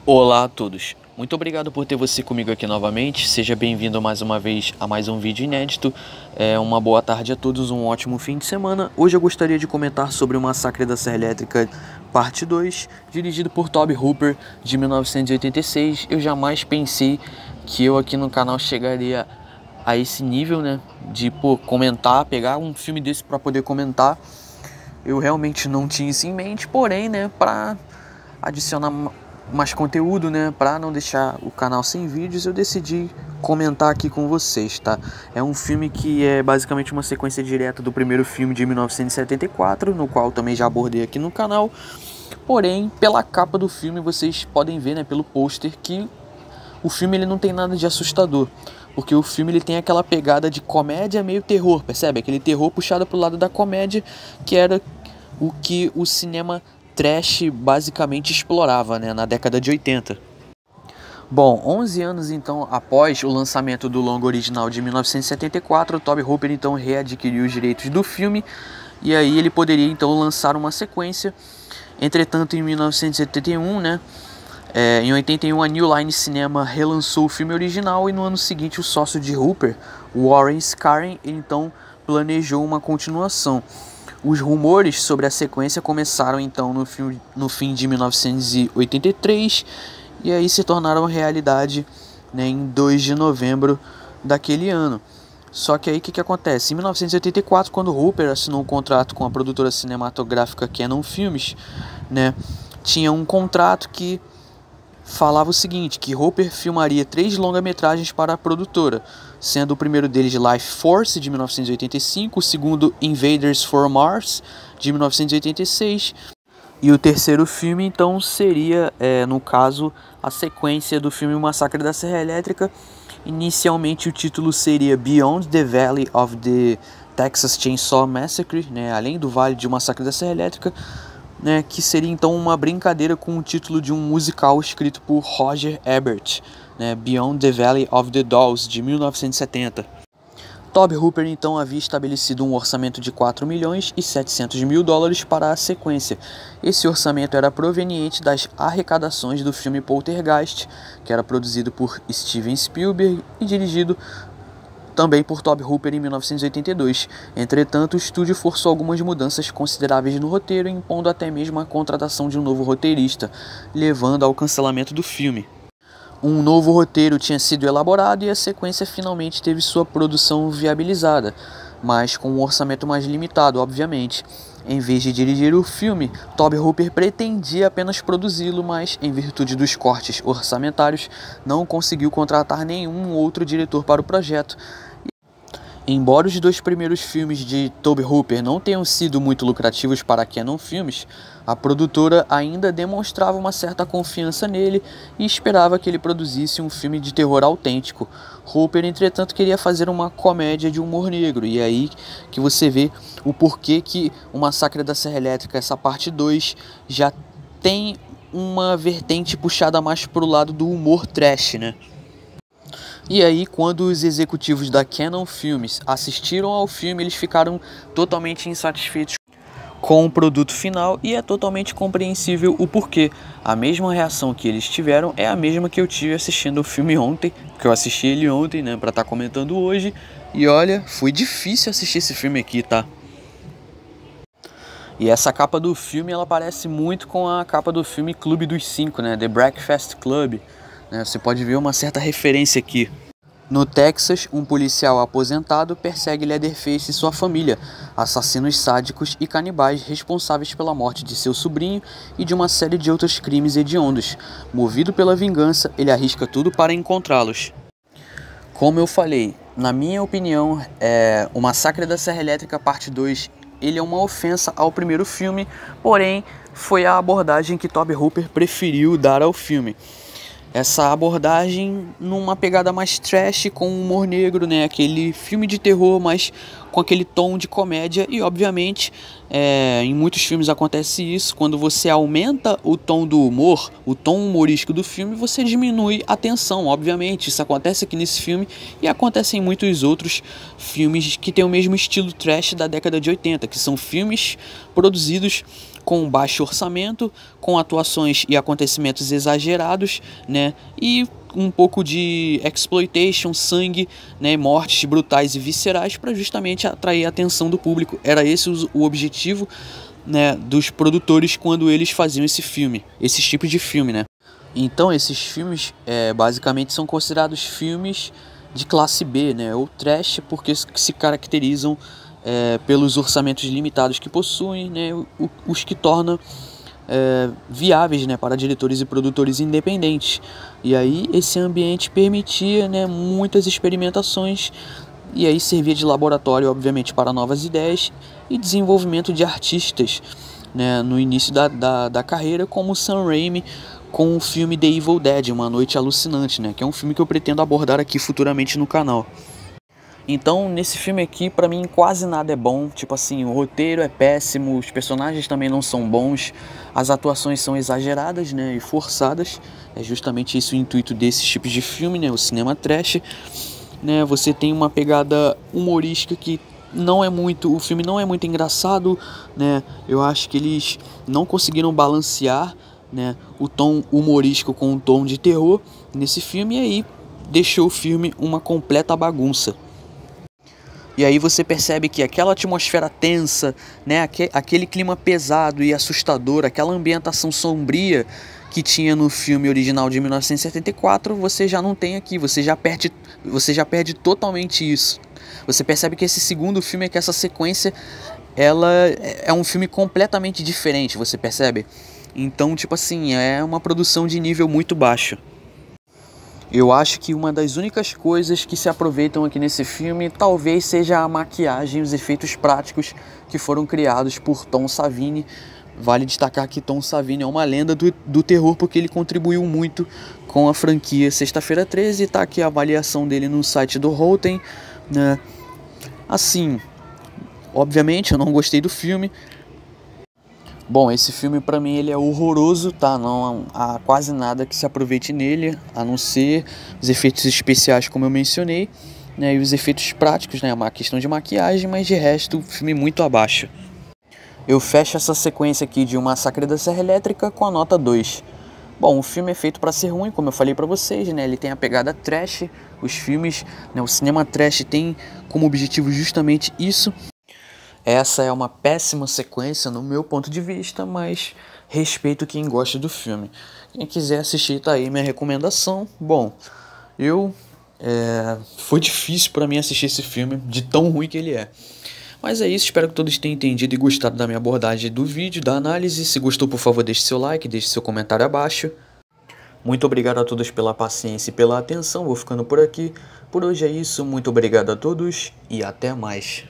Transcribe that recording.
Olá a todos, muito obrigado por ter você comigo aqui novamente, seja bem-vindo mais uma vez a mais um vídeo inédito. Uma boa tarde a todos, um ótimo fim de semana. Hoje eu gostaria de comentar sobre o Massacre da Serra Elétrica parte 2, dirigido por Tobe Hooper, de 1986. Eu jamais pensei que eu aqui no canal chegaria a esse nível, né, de comentar, pegar um filme desse para poder comentar. Eu realmente não tinha isso em mente, porém, né, para adicionar mais conteúdo, né, para não deixar o canal sem vídeos, eu decidi comentar aqui com vocês, tá? É um filme que é basicamente uma sequência direta do primeiro filme de 1974, no qual também já abordei aqui no canal. Porém, pela capa do filme, vocês podem ver, né, pelo pôster, que o filme ele não tem nada de assustador, porque o filme ele tem aquela pegada de comédia meio terror, percebe? Aquele terror puxado pro lado da comédia, que era o que o cinema trash basicamente explorava, né, na década de 80. Bom, 11 anos então após o lançamento do longa original de 1974, o Tobe Hooper então readquiriu os direitos do filme, e aí ele poderia então lançar uma sequência. Entretanto, em 1971, né, em 81, a New Line Cinema relançou o filme original, e no ano seguinte o sócio de Hooper, Warren Scarron, então planejou uma continuação. Os rumores sobre a sequência começaram então no fim de 1983 e aí se tornaram realidade, né, em 2 de novembro daquele ano. Só que aí o que acontece? Em 1984, quando Hooper assinou um contrato com a produtora cinematográfica Cannon Films, né, tinha um contrato que falava o seguinte, que Hooper filmaria 3 longa-metragens para a produtora, sendo o primeiro deles Life Force, de 1985, o segundo Invaders from Mars, de 1986, e o terceiro filme então seria, no caso, a sequência do filme Massacre da Serra Elétrica. Inicialmente o título seria Beyond the Valley of the Texas Chainsaw Massacre, né, além do Vale de Massacre da Serra Elétrica, né, que seria então uma brincadeira com o título de um musical escrito por Roger Ebert, né, Beyond the Valley of the Dolls, de 1970. Tobe Hooper então havia estabelecido um orçamento de 4 milhões e 700 mil dólares para a sequência. Esse orçamento era proveniente das arrecadações do filme Poltergeist, que era produzido por Steven Spielberg e dirigido também por Tobe Hooper em 1982. Entretanto, o estúdio forçou algumas mudanças consideráveis no roteiro, impondo até mesmo a contratação de um novo roteirista, levando ao cancelamento do filme. Um novo roteiro tinha sido elaborado e a sequência finalmente teve sua produção viabilizada, mas com um orçamento mais limitado, obviamente. Em vez de dirigir o filme, Tobe Hooper pretendia apenas produzi-lo, mas, em virtude dos cortes orçamentários, não conseguiu contratar nenhum outro diretor para o projeto. Embora os 2 primeiros filmes de Tobe Hooper não tenham sido muito lucrativos para a Cannon Films, a produtora ainda demonstrava uma certa confiança nele e esperava que ele produzisse um filme de terror autêntico. Hooper, entretanto, queria fazer uma comédia de humor negro, e aí que você vê o porquê que o Massacre da Serra Elétrica, essa parte 2, já tem uma vertente puxada mais para o lado do humor trash, né? E aí, quando os executivos da Cannon Films assistiram ao filme, eles ficaram totalmente insatisfeitos com o produto final, e é totalmente compreensível o porquê. A mesma reação que eles tiveram é a mesma que eu tive assistindo o filme ontem, que eu assisti ele ontem, né, pra estar comentando hoje, e olha, foi difícil assistir esse filme aqui, tá? E essa capa do filme, ela parece muito com a capa do filme Clube dos Cinco, né, The Breakfast Club. Você pode ver uma certa referência aqui. No Texas, um policial aposentado persegue Leatherface e sua família, assassinos sádicos e canibais responsáveis pela morte de seu sobrinho e de uma série de outros crimes hediondos. Movido pela vingança, ele arrisca tudo para encontrá-los. Como eu falei, na minha opinião, o Massacre da Serra Elétrica Parte 2, ele é uma ofensa ao primeiro filme, porém foi a abordagem que Tobe Hooper preferiu dar ao filme. Essa abordagem numa pegada mais trash, com humor negro, né? Aquele filme de terror, mas com aquele tom de comédia. E obviamente, em muitos filmes acontece isso. Quando você aumenta o tom do humor, o tom humorístico do filme, você diminui a tensão, obviamente. Isso acontece aqui nesse filme e acontece em muitos outros filmes que têm o mesmo estilo trash da década de 80, que são filmes produzidos com baixo orçamento, com atuações e acontecimentos exagerados, né? E um pouco de exploitation, sangue, né? Mortes brutais e viscerais para justamente atrair a atenção do público. Era esse o objetivo, né, dos produtores quando eles faziam esses tipos de filme, né? Então esses filmes basicamente são considerados filmes de classe B, né, ou trash, porque se caracterizam pelos orçamentos limitados que possuem, né, os que tornam viáveis, né, para diretores e produtores independentes. E aí esse ambiente permitia, né, muitas experimentações, e aí servia de laboratório, obviamente, para novas ideias e desenvolvimento de artistas, né, no início da carreira, como Sam Raimi com o filme The Evil Dead, Uma Noite Alucinante, né, que é um filme que eu pretendo abordar aqui futuramente no canal. Então, nesse filme aqui, pra mim, quase nada é bom. Tipo assim, o roteiro é péssimo, os personagens também não são bons, as atuações são exageradas, né, e forçadas. É justamente isso o intuito desses tipos de filme, né, o cinema trash. Né, você tem uma pegada humorística que não é muito, o filme não é muito engraçado, né? Eu acho que eles não conseguiram balancear, né, o tom humorístico com o tom de terror nesse filme, e aí deixou o filme uma completa bagunça. E aí você percebe que aquela atmosfera tensa, né, aquele clima pesado e assustador, aquela ambientação sombria que tinha no filme original de 1974, você já não tem aqui, você já perde totalmente isso. Você percebe que esse segundo filme, que essa sequência, ela é um filme completamente diferente, você percebe? Então, tipo assim, é uma produção de nível muito baixo. Eu acho que uma das únicas coisas que se aproveitam aqui nesse filme talvez seja a maquiagem e os efeitos práticos que foram criados por Tom Savini. Vale destacar que Tom Savini é uma lenda do terror, porque ele contribuiu muito com a franquia Sexta-feira 13, e tá aqui a avaliação dele no site do Rotten, né? Assim, obviamente eu não gostei do filme. Bom, esse filme pra mim ele é horroroso, tá? Não há quase nada que se aproveite nele, a não ser os efeitos especiais, como eu mencionei, né? E os efeitos práticos, né? Uma questão de maquiagem, mas de resto, o filme muito abaixo. Eu fecho essa sequência aqui de O Massacre da Serra Elétrica com a nota 2. Bom, o filme é feito pra ser ruim, como eu falei pra vocês, né? Ele tem a pegada trash, os filmes, né? O cinema trash tem como objetivo justamente isso. Essa é uma péssima sequência no meu ponto de vista, mas respeito quem gosta do filme. Quem quiser assistir, tá aí minha recomendação. Bom, foi difícil pra mim assistir esse filme, de tão ruim que ele é. Mas é isso, espero que todos tenham entendido e gostado da minha abordagem do vídeo, da análise. Se gostou, por favor, deixe seu like, deixe seu comentário abaixo. Muito obrigado a todos pela paciência e pela atenção, vou ficando por aqui. Por hoje é isso, muito obrigado a todos e até mais.